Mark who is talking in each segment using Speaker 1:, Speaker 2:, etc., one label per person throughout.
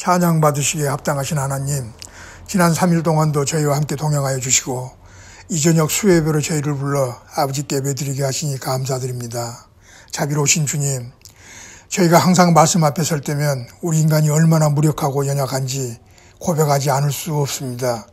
Speaker 1: 찬양 받으시기에 합당하신 하나님, 지난 3일 동안도 저희와 함께 동행하여 주시고 이 저녁 수요예배로 저희를 불러 아버지께 예배드리게 하시니 감사드립니다. 자비로우신 주님, 저희가 항상 말씀 앞에 설 때면 우리 인간이 얼마나 무력하고 연약한지 고백하지 않을 수 없습니다.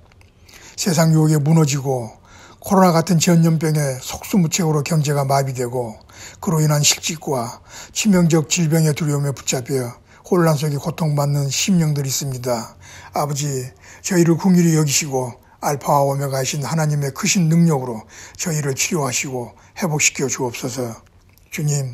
Speaker 1: 세상 유혹에 무너지고 코로나 같은 전염병에 속수무책으로 경제가 마비되고 그로 인한 실직과 치명적 질병의 두려움에 붙잡혀 혼란 속에 고통받는 심령들이 있습니다. 아버지, 저희를 긍휼히 여기시고 알파와 오메가이신 하나님의 크신 능력으로 저희를 치료하시고 회복시켜 주옵소서. 주님,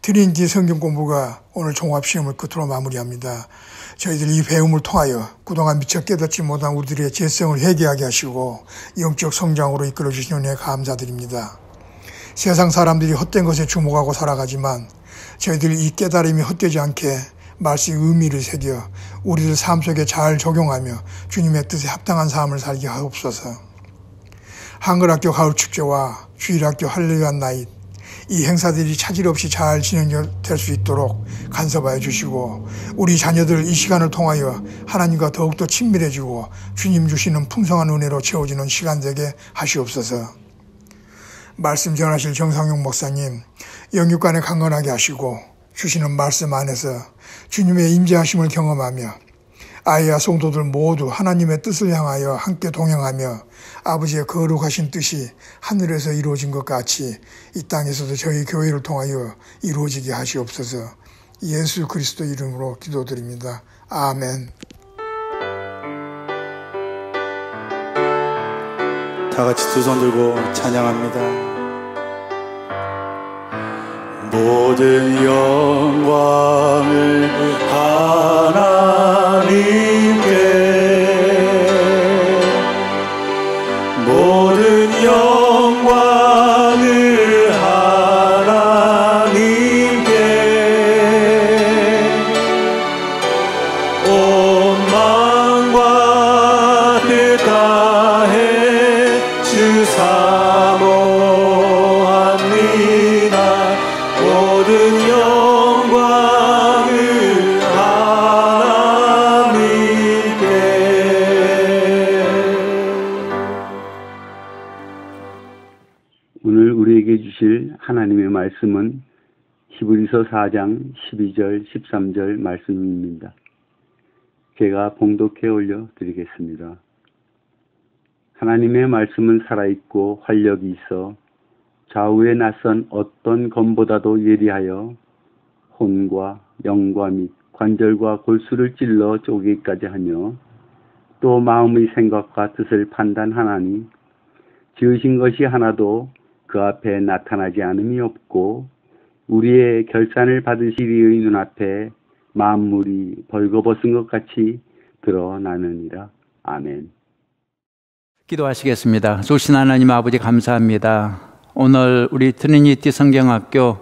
Speaker 1: 트리니티 성경 공부가 오늘 종합시험을 끝으로 마무리합니다. 저희들 이 배움을 통하여 그동안 미처 깨닫지 못한 우리들의 죄성을 회개하게 하시고 영적 성장으로 이끌어 주시는 은혜 감사드립니다. 세상 사람들이 헛된 것에 주목하고 살아가지만 저희들 이 깨달음이 헛되지 않게 말씀의 의미를 새겨 우리들 삶 속에 잘 적용하며 주님의 뜻에 합당한 삶을 살게 하옵소서. 한글학교 가을축제와 주일학교 할렐루야 나잇, 이 행사들이 차질 없이 잘 진행될 수 있도록 간섭하여 주시고 우리 자녀들 이 시간을 통하여 하나님과 더욱더 친밀해지고 주님 주시는 풍성한 은혜로 채워지는 시간 되게 하시옵소서. 말씀 전하실 정상용 목사님, 영육간에 강건하게 하시고 주시는 말씀 안에서 주님의 임재하심을 경험하며 아이와 성도들 모두 하나님의 뜻을 향하여 함께 동행하며 아버지의 거룩하신 뜻이 하늘에서 이루어진 것 같이 이 땅에서도 저희 교회를 통하여 이루어지게 하시옵소서. 예수 그리스도 이름으로 기도드립니다. 아멘.
Speaker 2: 다 같이 두 손 들고 찬양합니다. 모든 영광을 하나님께, 모든 영광을 하나님께, 온 마음과 뜻 다해 주 사모합니다. 모든 영광을 하나님께.
Speaker 3: 오늘 우리에게 주실 하나님의 말씀은 히브리서 4장 12절 13절 말씀입니다. 제가 봉독해 올려드리겠습니다. 하나님의 말씀은 살아있고 활력이 있어 좌우에 낯선 어떤 검보다도 예리하여 혼과 영과 및 관절과 골수를 찔러 쪼개기까지 하며 또 마음의 생각과 뜻을 판단하나니 지으신 것이 하나도 그 앞에 나타나지 않음이 없고 우리의 결산을 받으실 이의 눈앞에 만물이 벌거벗은 것 같이 드러나느니라. 아멘.
Speaker 4: 기도하시겠습니다. 좋으신 하나님 아버지 감사합니다. 오늘 우리 트리니티 성경학교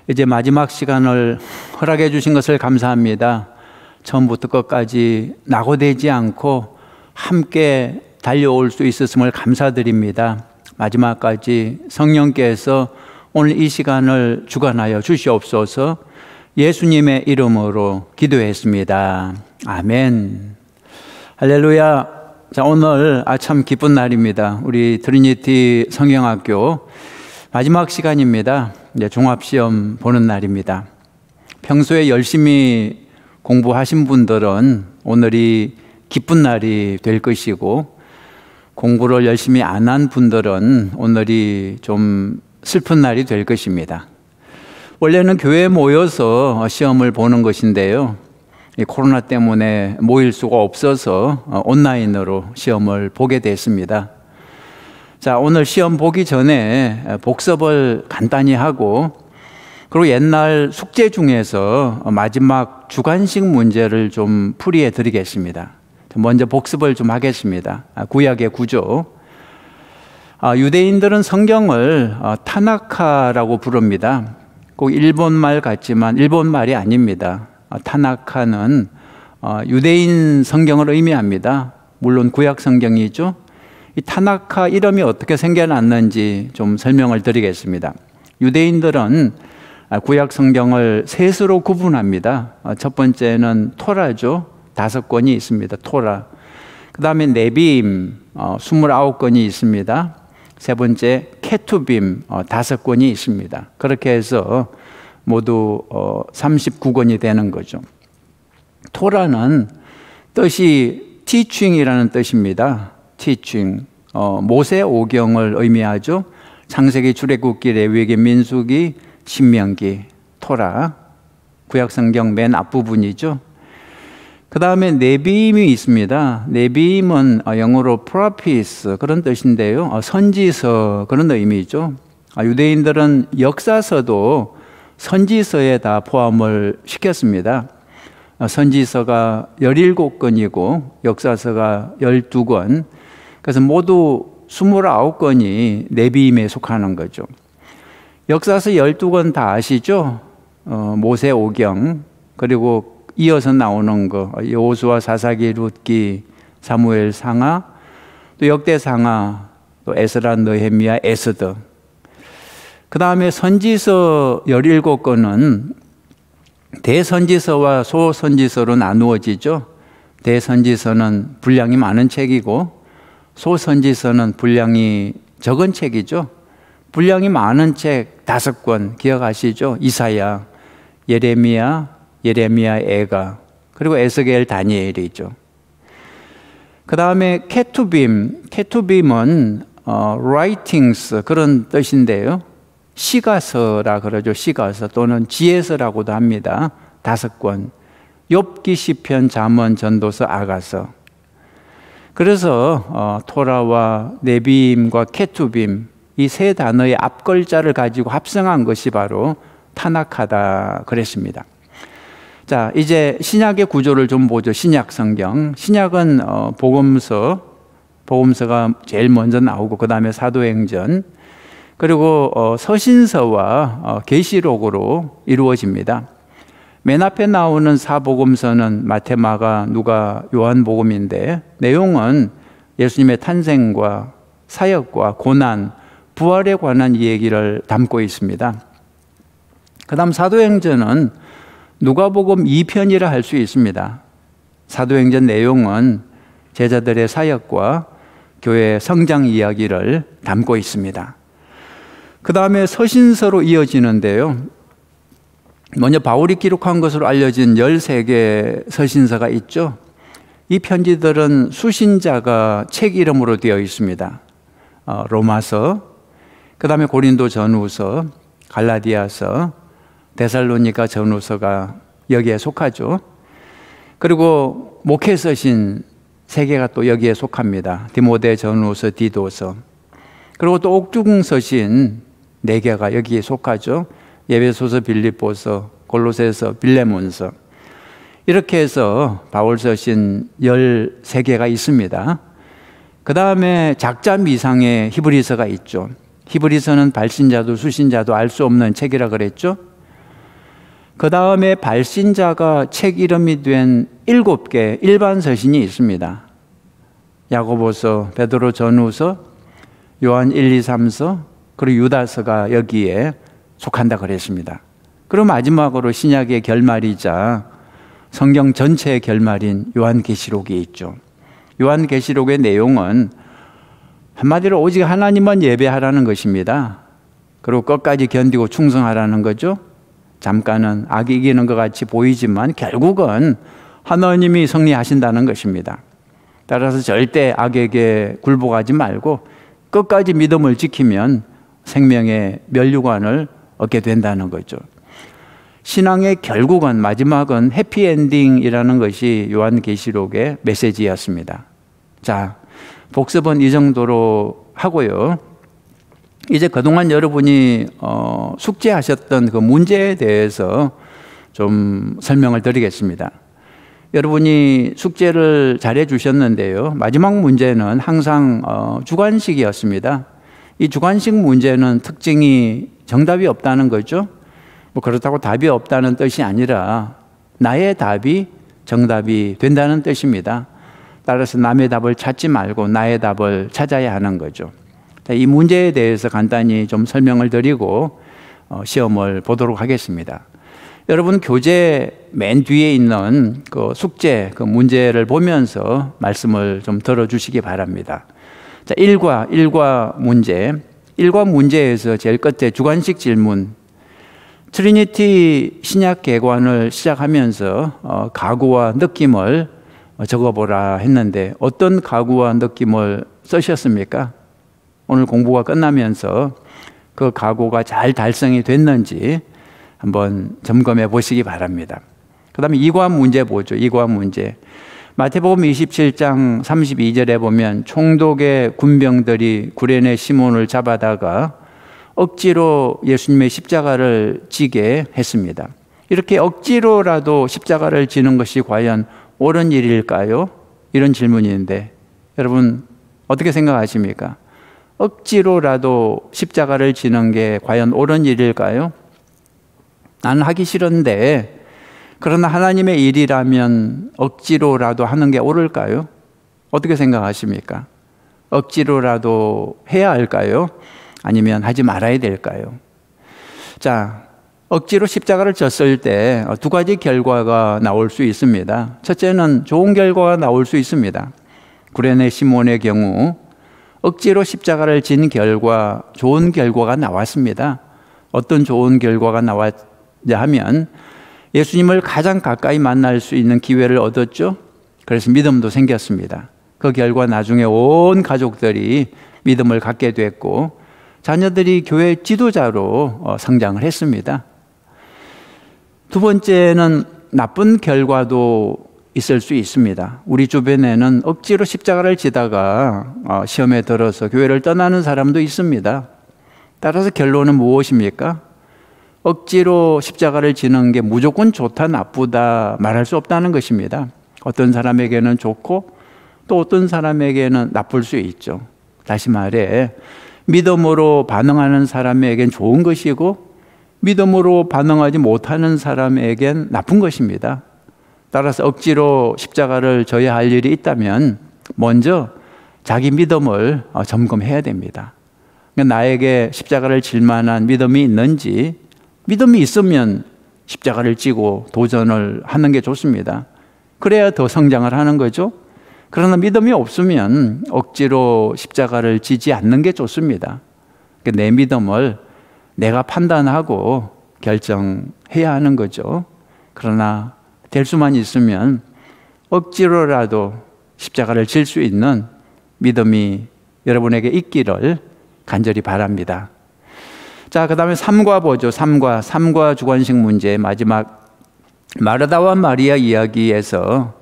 Speaker 4: 이제 마지막 시간을 허락해 주신 것을 감사합니다. 처음부터 끝까지 낙오되지 않고 함께 달려올 수 있었음을 감사드립니다. 마지막까지 성령께서 오늘 이 시간을 주관하여 주시옵소서. 예수님의 이름으로 기도했습니다. 아멘. 할렐루야. 자, 오늘 참 기쁜 날입니다. 우리 트리니티 성경학교 마지막 시간입니다. 이제 종합시험 보는 날입니다. 평소에 열심히 공부하신 분들은 오늘이 기쁜 날이 될 것이고, 공부를 열심히 안 한 분들은 오늘이 좀 슬픈 날이 될 것입니다. 원래는 교회에 모여서 시험을 보는 것인데요, 이 코로나 때문에 모일 수가 없어서 온라인으로 시험을 보게 됐습니다. 자, 오늘 시험 보기 전에 복습을 간단히 하고, 그리고 옛날 숙제 중에서 마지막 주관식 문제를 좀 풀이해 드리겠습니다. 먼저 복습을 좀 하겠습니다. 구약의 구조. 유대인들은 성경을 타나카라고 부릅니다. 꼭 일본말 같지만 일본말이 아닙니다. 타나카는 유대인 성경을 의미합니다. 물론 구약 성경이죠. 이 타나카 이름이 어떻게 생겨났는지 좀 설명을 드리겠습니다. 유대인들은 구약 성경을 셋으로 구분합니다. 첫 번째는 토라죠. 5권이 있습니다. 토라. 그 다음에 네비임 29권이 있습니다. 세 번째 케투빔 5권이 있습니다. 그렇게 해서 모두 39권이 되는 거죠. 토라는 뜻이 teaching이라는 뜻입니다. teaching. 모세 오경을 의미하죠. 창세기, 출애굽기, 레위기, 민수기, 신명기, 토라. 구약성경 맨 앞부분이죠. 그 다음에 네비임이 있습니다. 네비임은 영어로 prophets 그런 뜻인데요. 선지서 그런 의미죠. 유대인들은 역사서도 선지서에 다 포함을 시켰습니다. 선지서가 17권이고 역사서가 12권. 그래서 모두 29권이 네비임에 속하는 거죠. 역사서 12권 다 아시죠? 모세 오경, 그리고 이어서 나오는 거 여호수아, 사사기, 룻기, 사무엘 상하, 또 역대 상하, 또 에스라, 느헤미야, 에스더. 그 다음에 선지서 17권은 대선지서와 소선지서로 나누어지죠. 대선지서는 분량이 많은 책이고 소선지서는 분량이 적은 책이죠. 분량이 많은 책 5권 기억하시죠? 이사야, 예레미야, 에가, 그리고 에스겔, 다니엘이죠. 그 다음에 케투빔은 writings 그런 뜻인데요. 시가서라 그러죠. 시가서 또는 지혜서라고도 합니다. 5권. 욥기, 시편, 잠언, 전도서, 아가서. 그래서 토라와 네비임과 케투빔 이 세 단어의 앞글자를 가지고 합성한 것이 바로 타나카다 그랬습니다. 자, 이제 신약의 구조를 좀 보죠. 신약 성경. 신약은 복음서가 제일 먼저 나오고 그 다음에 사도행전, 그리고 서신서와 계시록으로 이루어집니다. 맨 앞에 나오는 사복음서는 마태, 마가, 누가, 요한복음인데 내용은 예수님의 탄생과 사역과 고난, 부활에 관한 얘기를 담고 있습니다. 그 다음 사도행전은 누가복음 2편이라 할 수 있습니다. 사도행전 내용은 제자들의 사역과 교회 성장 이야기를 담고 있습니다. 그 다음에 서신서로 이어지는데요. 먼저 바울이 기록한 것으로 알려진 13개 서신서가 있죠. 이 편지들은 수신자가 책 이름으로 되어 있습니다. 로마서, 그 다음에 고린도 전후서, 갈라디아서, 데살로니가 전후서가 여기에 속하죠. 그리고 목회서신 3개가 또 여기에 속합니다. 디모데 전후서, 디도서. 그리고 또 옥중서신 4개가 여기에 속하죠. 에베소서, 빌립보서, 골로새서, 빌레몬서. 이렇게 해서 바울서신 13개가 있습니다. 그 다음에 작자 미상의 히브리서가 있죠. 히브리서는 발신자도 수신자도 알 수 없는 책이라 그랬죠. 그 다음에 발신자가 책 이름이 된 7개 일반 서신이 있습니다. 야고보서, 베드로 전후서, 요한 1, 2, 3서, 그리고 유다서가 여기에 속한다 그랬습니다. 그리고 마지막으로 신약의 결말이자 성경 전체의 결말인 요한계시록이 있죠. 요한계시록의 내용은 한마디로 오직 하나님만 예배하라는 것입니다. 그리고 끝까지 견디고 충성하라는 거죠. 잠깐은 악이 이기는 것 같이 보이지만 결국은 하나님이 승리하신다는 것입니다. 따라서 절대 악에게 굴복하지 말고 끝까지 믿음을 지키면 생명의 면류관을 얻게 된다는 거죠. 신앙의 결국은, 마지막은 해피엔딩이라는 것이 요한계시록의 메시지였습니다. 자, 복습은 이 정도로 하고요. 이제 그동안 여러분이 숙제하셨던 그 문제에 대해서 좀 설명을 드리겠습니다. 여러분이 숙제를 잘해 주셨는데요. 마지막 문제는 항상 주관식이었습니다. 이 주관식 문제는 특징이 정답이 없다는 거죠. 뭐 그렇다고 답이 없다는 뜻이 아니라 나의 답이 정답이 된다는 뜻입니다. 따라서 남의 답을 찾지 말고 나의 답을 찾아야 하는 거죠. 이 문제에 대해서 간단히 좀 설명을 드리고 시험을 보도록 하겠습니다. 여러분 교재 맨 뒤에 있는 그 숙제, 그 문제를 보면서 말씀을 좀 들어주시기 바랍니다. 자, 1과 문제. 1과 문제에서 제일 끝에 주관식 질문. 트리니티 신약 개관을 시작하면서 가구와 느낌을 적어보라 했는데 어떤 가구와 느낌을 쓰셨습니까? 오늘 공부가 끝나면서 그 가구가 잘 달성이 됐는지 한번 점검해 보시기 바랍니다. 그 다음에 2과 문제 보죠. 2과 문제. 마태복음 27장 32절에 보면 총독의 군병들이 구레네 시몬을 잡아다가 억지로 예수님의 십자가를 지게 했습니다. 이렇게 억지로라도 십자가를 지는 것이 과연 옳은 일일까요? 이런 질문인데 여러분 어떻게 생각하십니까? 억지로라도 십자가를 지는 게 과연 옳은 일일까요? 나는 하기 싫은데 그러나 하나님의 일이라면 억지로라도 하는 게 옳을까요? 어떻게 생각하십니까? 억지로라도 해야 할까요? 아니면 하지 말아야 될까요? 자, 억지로 십자가를 졌을 때 두 가지 결과가 나올 수 있습니다. 첫째는 좋은 결과가 나올 수 있습니다. 구레네 시몬의 경우 억지로 십자가를 진 결과 좋은 결과가 나왔습니다. 어떤 좋은 결과가 나왔냐 하면 예수님을 가장 가까이 만날 수 있는 기회를 얻었죠. 그래서 믿음도 생겼습니다. 그 결과 나중에 온 가족들이 믿음을 갖게 됐고 자녀들이 교회 지도자로 성장을 했습니다. 두 번째는 나쁜 결과도 있을 수 있습니다. 우리 주변에는 억지로 십자가를 지다가 시험에 들어서 교회를 떠나는 사람도 있습니다. 따라서 결론은 무엇입니까? 억지로 십자가를 지는 게 무조건 좋다 나쁘다 말할 수 없다는 것입니다. 어떤 사람에게는 좋고 또 어떤 사람에게는 나쁠 수 있죠. 다시 말해 믿음으로 반응하는 사람에겐 좋은 것이고 믿음으로 반응하지 못하는 사람에겐 나쁜 것입니다. 따라서 억지로 십자가를 져야 할 일이 있다면 먼저 자기 믿음을 점검해야 됩니다. 나에게 십자가를 질 만한 믿음이 있는지, 믿음이 있으면 십자가를 지고 도전을 하는 게 좋습니다. 그래야 더 성장을 하는 거죠. 그러나 믿음이 없으면 억지로 십자가를 지지 않는 게 좋습니다. 내 믿음을 내가 판단하고 결정해야 하는 거죠. 그러나 될 수만 있으면 억지로라도 십자가를 질 수 있는 믿음이 여러분에게 있기를 간절히 바랍니다. 자, 그 다음에 3과 보죠. 3과 주관식 문제 마지막 마르다와 마리아 이야기에서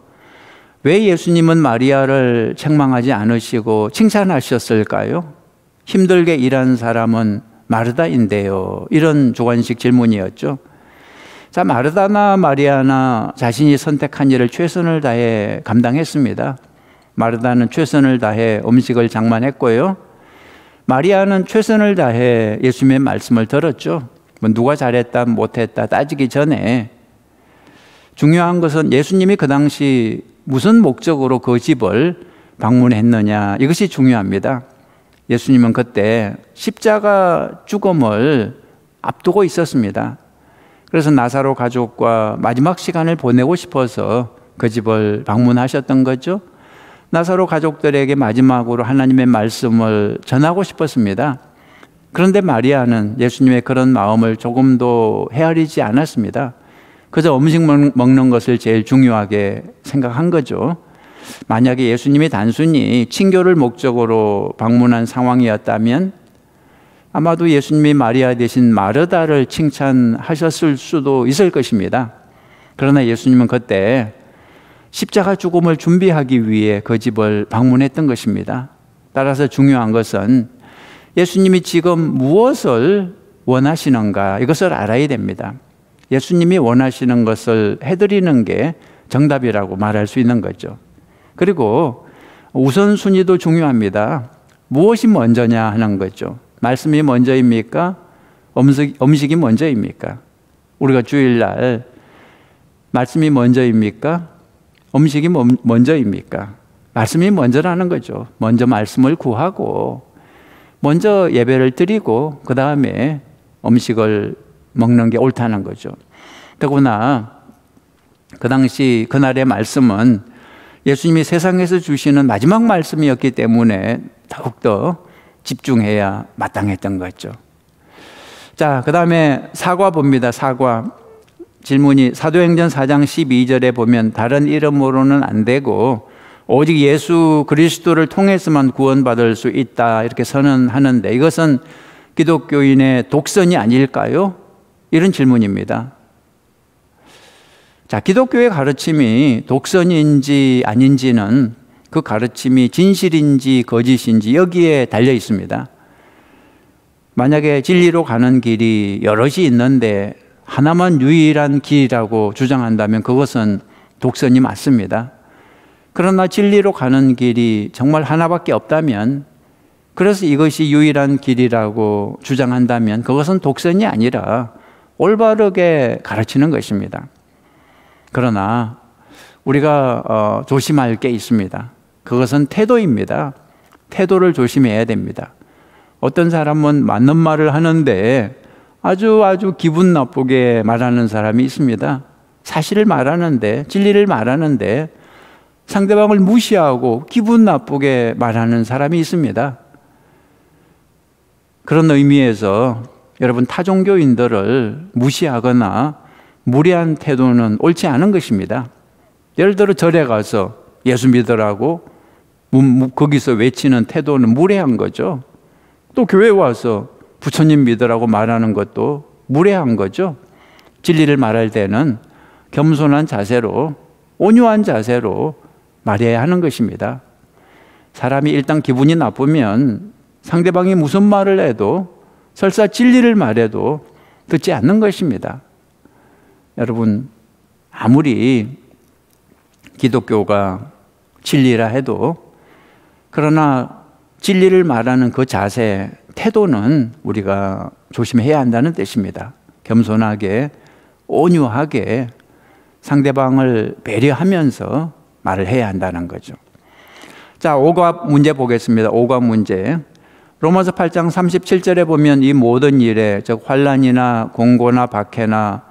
Speaker 4: 왜 예수님은 마리아를 책망하지 않으시고 칭찬하셨을까요? 힘들게 일한 사람은 마르다인데요. 이런 주관식 질문이었죠. 자, 마르다나 마리아나 자신이 선택한 일을 최선을 다해 감당했습니다. 마르다는 최선을 다해 음식을 장만했고요. 마리아는 최선을 다해 예수님의 말씀을 들었죠. 누가 잘했다 못했다 따지기 전에 중요한 것은 예수님이 그 당시 무슨 목적으로 그 집을 방문했느냐, 이것이 중요합니다. 예수님은 그때 십자가 죽음을 앞두고 있었습니다. 그래서 나사로 가족과 마지막 시간을 보내고 싶어서 그 집을 방문하셨던 거죠. 나사로 가족들에게 마지막으로 하나님의 말씀을 전하고 싶었습니다. 그런데 마리아는 예수님의 그런 마음을 조금도 헤아리지 않았습니다. 그저 음식 먹는 것을 제일 중요하게 생각한 거죠. 만약에 예수님이 단순히 친교를 목적으로 방문한 상황이었다면 아마도 예수님이 마리아 대신 마르다를 칭찬하셨을 수도 있을 것입니다. 그러나 예수님은 그때 십자가 죽음을 준비하기 위해 그 집을 방문했던 것입니다. 따라서 중요한 것은 예수님이 지금 무엇을 원하시는가, 이것을 알아야 됩니다. 예수님이 원하시는 것을 해드리는 게 정답이라고 말할 수 있는 거죠. 그리고 우선순위도 중요합니다. 무엇이 먼저냐 하는 거죠. 말씀이 먼저입니까? 음식이 먼저입니까? 우리가 주일날 말씀이 먼저입니까? 음식이 먼저입니까? 말씀이 먼저라는 거죠. 먼저 말씀을 구하고 먼저 예배를 드리고 그 다음에 음식을 먹는 게 옳다는 거죠. 더구나 그 당시 그날의 말씀은 예수님이 세상에서 주시는 마지막 말씀이었기 때문에 더욱더 집중해야 마땅했던 거죠. 자, 그 다음에 사과 봅니다. 사과. 질문이 사도행전 4장 12절에 보면 다른 이름으로는 안 되고 오직 예수 그리스도를 통해서만 구원받을 수 있다 이렇게 선언하는데 이것은 기독교인의 독선이 아닐까요? 이런 질문입니다. 자, 기독교의 가르침이 독선인지 아닌지는 그 가르침이 진실인지 거짓인지 여기에 달려 있습니다. 만약에 진리로 가는 길이 여럿이 있는데 하나만 유일한 길이라고 주장한다면 그것은 독선이 맞습니다. 그러나 진리로 가는 길이 정말 하나밖에 없다면, 그래서 이것이 유일한 길이라고 주장한다면 그것은 독선이 아니라 올바르게 가르치는 것입니다. 그러나 우리가 조심할 게 있습니다. 그것은 태도입니다. 태도를 조심해야 됩니다. 어떤 사람은 맞는 말을 하는데 아주 기분 나쁘게 말하는 사람이 있습니다. 사실을 말하는데, 진리를 말하는데 상대방을 무시하고 기분 나쁘게 말하는 사람이 있습니다. 그런 의미에서 여러분, 타종교인들을 무시하거나 무례한 태도는 옳지 않은 것입니다. 예를 들어 절에 가서 예수 믿으라고 거기서 외치는 태도는 무례한 거죠. 또 교회 와서 부처님 믿으라고 말하는 것도 무례한 거죠. 진리를 말할 때는 겸손한 자세로, 온유한 자세로 말해야 하는 것입니다. 사람이 일단 기분이 나쁘면 상대방이 무슨 말을 해도, 설사 진리를 말해도 듣지 않는 것입니다. 여러분, 아무리 기독교가 진리라 해도, 그러나 진리를 말하는 그 자세, 태도는 우리가 조심해야 한다는 뜻입니다. 겸손하게, 온유하게 상대방을 배려하면서 말을 해야 한다는 거죠. 자, 오갑 문제 보겠습니다. 오갑 문제. 로마서 8장 37절에 보면 이 모든 일에, 즉 환난이나 공고나 박해나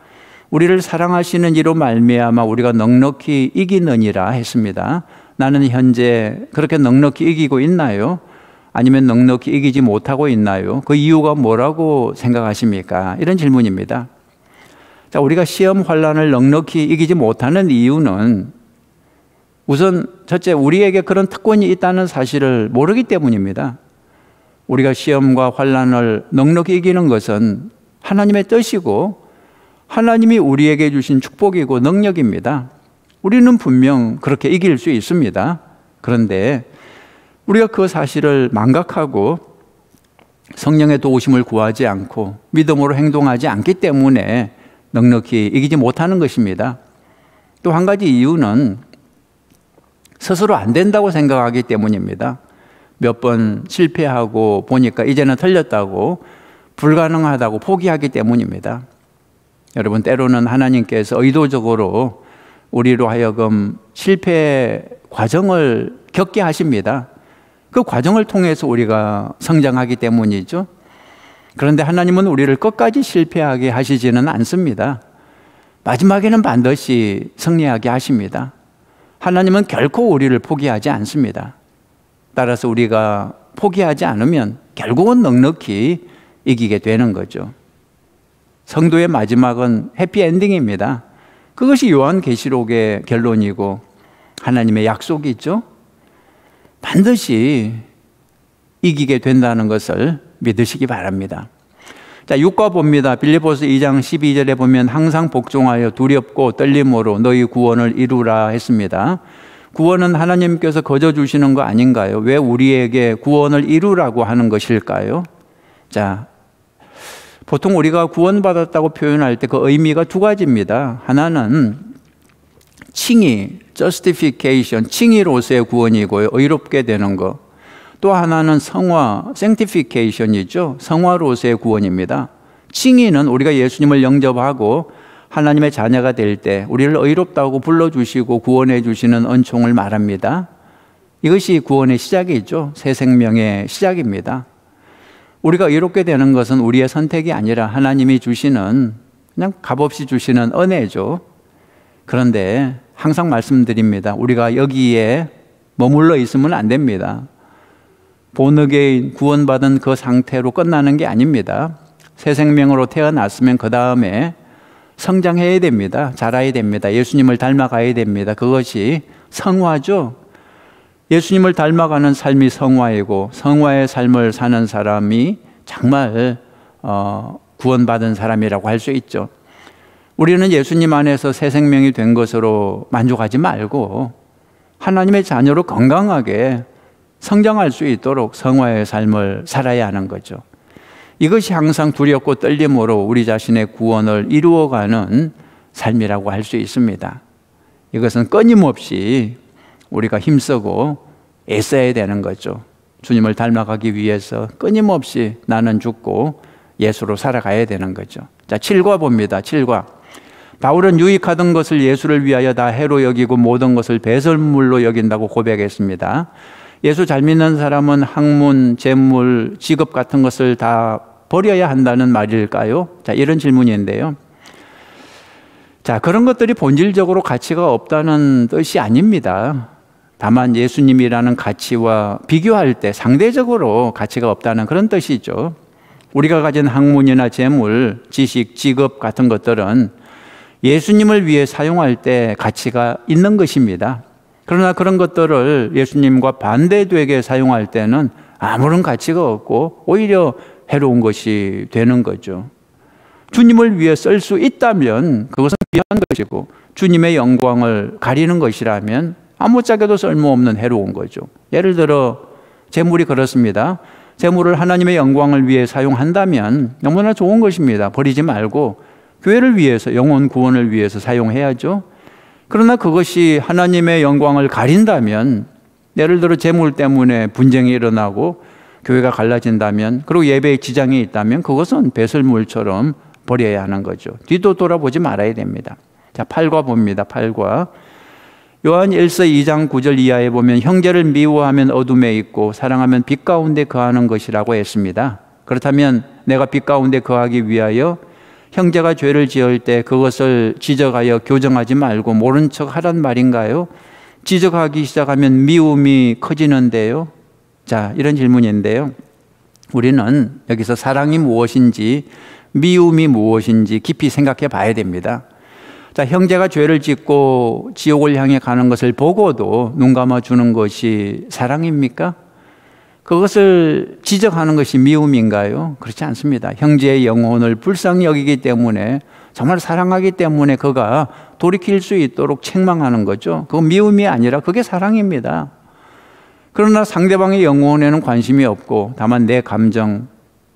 Speaker 4: 우리를 사랑하시는 이로 말미암아 우리가 넉넉히 이기느니라 했습니다. 나는 현재 그렇게 넉넉히 이기고 있나요? 아니면 넉넉히 이기지 못하고 있나요? 그 이유가 뭐라고 생각하십니까? 이런 질문입니다. 자, 우리가 시험 환난을 넉넉히 이기지 못하는 이유는 우선 첫째, 우리에게 그런 특권이 있다는 사실을 모르기 때문입니다. 우리가 시험과 환난을 넉넉히 이기는 것은 하나님의 뜻이고 하나님이 우리에게 주신 축복이고 능력입니다. 우리는 분명 그렇게 이길 수 있습니다. 그런데 우리가 그 사실을 망각하고 성령의 도우심을 구하지 않고 믿음으로 행동하지 않기 때문에 넉넉히 이기지 못하는 것입니다. 또 한 가지 이유는 스스로 안 된다고 생각하기 때문입니다. 몇 번 실패하고 보니까 이제는 틀렸다고, 불가능하다고 포기하기 때문입니다. 여러분, 때로는 하나님께서 의도적으로 우리로 하여금 실패 과정을 겪게 하십니다. 그 과정을 통해서 우리가 성장하기 때문이죠. 그런데 하나님은 우리를 끝까지 실패하게 하시지는 않습니다. 마지막에는 반드시 승리하게 하십니다. 하나님은 결코 우리를 포기하지 않습니다. 따라서 우리가 포기하지 않으면 결국은 넉넉히 이기게 되는 거죠. 성도의 마지막은 해피엔딩입니다. 그것이 요한계시록의 결론이고 하나님의 약속이죠. 반드시 이기게 된다는 것을 믿으시기 바랍니다. 자, 6과 봅니다. 빌립보서 2장 12절에 보면 항상 복종하여 두렵고 떨림으로 너희 구원을 이루라 했습니다. 구원은 하나님께서 거저 주시는 거 아닌가요? 왜 우리에게 구원을 이루라고 하는 것일까요? 자, 보통 우리가 구원받았다고 표현할 때 그 의미가 두 가지입니다. 하나는 칭의, justification, 칭의로서의 구원이고요. 의롭게 되는 것. 또 하나는 성화, sanctification이죠. 성화로서의 구원입니다. 칭의는 우리가 예수님을 영접하고 하나님의 자녀가 될 때 우리를 의롭다고 불러주시고 구원해 주시는 은총을 말합니다. 이것이 구원의 시작이죠. 새 생명의 시작입니다. 우리가 의롭게 되는 것은 우리의 선택이 아니라 하나님이 주시는 그냥 값없이 주시는 은혜죠. 그런데 항상 말씀드립니다. 우리가 여기에 머물러 있으면 안 됩니다. 본어게인 구원받은 그 상태로 끝나는 게 아닙니다. 새 생명으로 태어났으면 그 다음에 성장해야 됩니다. 자라야 됩니다. 예수님을 닮아가야 됩니다. 그것이 성화죠. 예수님을 닮아가는 삶이 성화이고 성화의 삶을 사는 사람이 정말 구원받은 사람이라고 할 수 있죠. 우리는 예수님 안에서 새 생명이 된 것으로 만족하지 말고 하나님의 자녀로 건강하게 성장할 수 있도록 성화의 삶을 살아야 하는 거죠. 이것이 항상 두렵고 떨림으로 우리 자신의 구원을 이루어가는 삶이라고 할 수 있습니다. 이것은 끊임없이 우리가 힘쓰고 애써야 되는 거죠. 주님을 닮아가기 위해서 끊임없이 나는 죽고 예수로 살아가야 되는 거죠. 자, 7과 봅니다. 7과. 바울은 유익하던 것을 예수를 위하여 다 해로 여기고 모든 것을 배설물로 여긴다고 고백했습니다. 예수 잘 믿는 사람은 학문, 재물, 직업 같은 것을 다 버려야 한다는 말일까요? 자, 이런 질문인데요. 자, 그런 것들이 본질적으로 가치가 없다는 뜻이 아닙니다. 다만 예수님이라는 가치와 비교할 때 상대적으로 가치가 없다는 그런 뜻이죠. 우리가 가진 학문이나 재물, 지식, 직업 같은 것들은 예수님을 위해 사용할 때 가치가 있는 것입니다. 그러나 그런 것들을 예수님과 반대되게 사용할 때는 아무런 가치가 없고 오히려 해로운 것이 되는 거죠. 주님을 위해 쓸 수 있다면 그것은 귀한 것이고 주님의 영광을 가리는 것이라면 아무짝에도 쓸모없는 해로운 거죠. 예를 들어 재물이 그렇습니다. 재물을 하나님의 영광을 위해 사용한다면 너무나 좋은 것입니다. 버리지 말고 교회를 위해서, 영혼 구원을 위해서 사용해야죠. 그러나 그것이 하나님의 영광을 가린다면, 예를 들어 재물 때문에 분쟁이 일어나고 교회가 갈라진다면, 그리고 예배에 지장이 있다면 그것은 배설물처럼 버려야 하는 거죠. 뒤도 돌아보지 말아야 됩니다. 자, 8과 봅니다. 8과. 요한 1서 2장 9절 이하에 보면 형제를 미워하면 어둠에 있고 사랑하면 빛 가운데 거하는 것이라고 했습니다. 그렇다면 내가 빛 가운데 거하기 위하여 형제가 죄를 지을 때 그것을 지적하여 교정하지 말고 모른 척 하란 말인가요? 지적하기 시작하면 미움이 커지는데요. 자, 이런 질문인데요. 우리는 여기서 사랑이 무엇인지 미움이 무엇인지 깊이 생각해 봐야 됩니다. 자, 형제가 죄를 짓고 지옥을 향해 가는 것을 보고도 눈 감아주는 것이 사랑입니까? 그것을 지적하는 것이 미움인가요? 그렇지 않습니다. 형제의 영혼을 불쌍히 여기기 때문에, 정말 사랑하기 때문에 그가 돌이킬 수 있도록 책망하는 거죠. 그건 미움이 아니라 그게 사랑입니다. 그러나 상대방의 영혼에는 관심이 없고 다만 내 감정,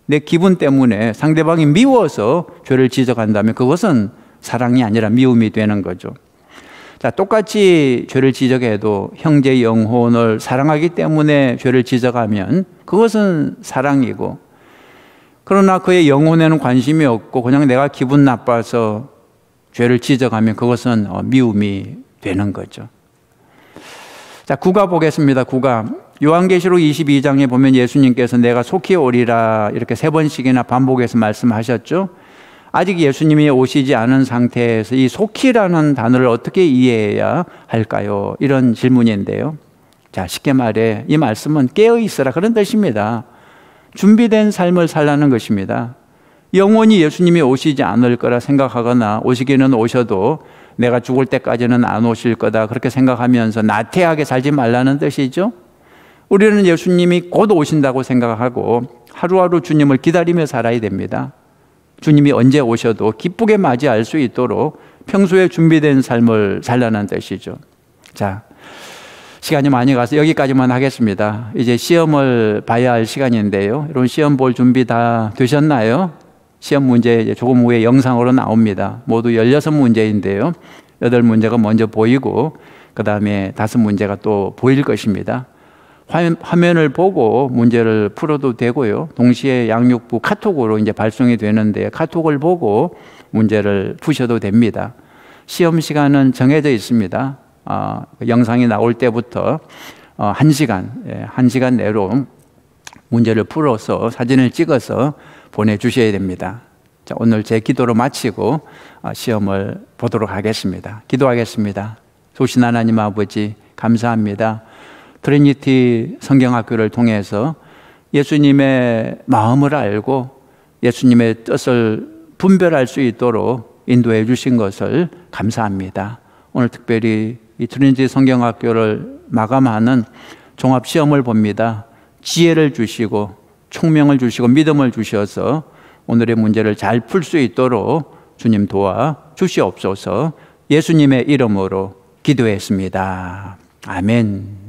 Speaker 4: 내 기분 때문에 상대방이 미워서 죄를 지적한다면 그것은 사랑이 아니라 미움이 되는 거죠. 자, 똑같이 죄를 지적해도 형제의 영혼을 사랑하기 때문에 죄를 지적하면 그것은 사랑이고, 그러나 그의 영혼에는 관심이 없고 그냥 내가 기분 나빠서 죄를 지적하면 그것은 미움이 되는 거죠. 자, 9가 보겠습니다. 9가. 요한계시록 22장에 보면 예수님께서 내가 속히 오리라 이렇게 3번씩이나 반복해서 말씀하셨죠. 아직 예수님이 오시지 않은 상태에서 이 속히라는 단어를 어떻게 이해해야 할까요? 이런 질문인데요. 자, 쉽게 말해 이 말씀은 깨어있으라 그런 뜻입니다. 준비된 삶을 살라는 것입니다. 영원히 예수님이 오시지 않을 거라 생각하거나 오시기는 오셔도 내가 죽을 때까지는 안 오실 거다 그렇게 생각하면서 나태하게 살지 말라는 뜻이죠. 우리는 예수님이 곧 오신다고 생각하고 하루하루 주님을 기다리며 살아야 됩니다. 주님이 언제 오셔도 기쁘게 맞이할 수 있도록 평소에 준비된 삶을 살라는 뜻이죠. 자, 시간이 많이 가서 여기까지만 하겠습니다. 이제 시험을 봐야 할 시간인데요. 여러분 시험 볼 준비 다 되셨나요? 시험 문제 이제 조금 후에 영상으로 나옵니다. 모두 16문제인데요. 8문제가 먼저 보이고 그 다음에 5문제가 또 보일 것입니다. 화면을 보고 문제를 풀어도 되고요. 동시에 양육부 카톡으로 이제 발송이 되는데 카톡을 보고 문제를 푸셔도 됩니다. 시험 시간은 정해져 있습니다. 영상이 나올 때부터 1시간 내로 문제를 풀어서 사진을 찍어서 보내주셔야 됩니다. 자, 오늘 제 기도로 마치고 시험을 보도록 하겠습니다. 기도하겠습니다. 좋으신 하나님 아버지, 감사합니다. 트리니티 성경학교를 통해서 예수님의 마음을 알고 예수님의 뜻을 분별할 수 있도록 인도해 주신 것을 감사합니다. 오늘 특별히 이 트리니티 성경학교를 마감하는 종합시험을 봅니다. 지혜를 주시고 총명을 주시고 믿음을 주셔서 오늘의 문제를 잘 풀 수 있도록 주님 도와 주시옵소서. 예수님의 이름으로 기도했습니다. 아멘.